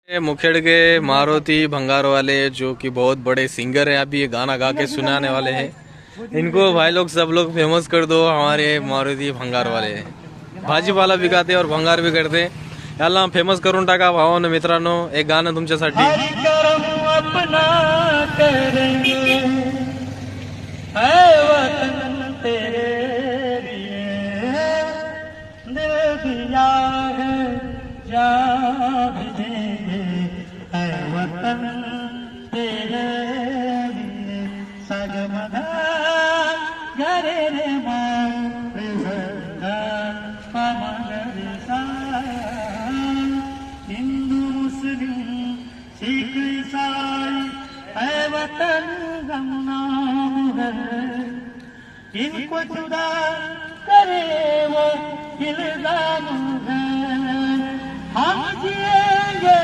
ये मुखेड़ के मारुति भंगार वाले जो कि बहुत बड़े सिंगर हैं, अभी ये गाना गा के सुनाने वाले हैं। इनको भाई लोग सब लोग फेमस कर दो। हमारे मारुति भंगार वाले भाजीपाला भी गाते और भंगार भी करते। याला फेमस करून टाका भावांनो मित्रांनो, एक गाणं तुमच्यासाठी। अपना करेंगे है वतन तेरे लिए दिल दिया है जान भी देंगे है वतन तेरे लिए सगमगा गरे रे मारे सगा पमगरे सा हिंदू मुस्लिम सिख ईसाई है वतन गमनाम है इनको जुदा करे वो इल्जाम है हम जिएंगे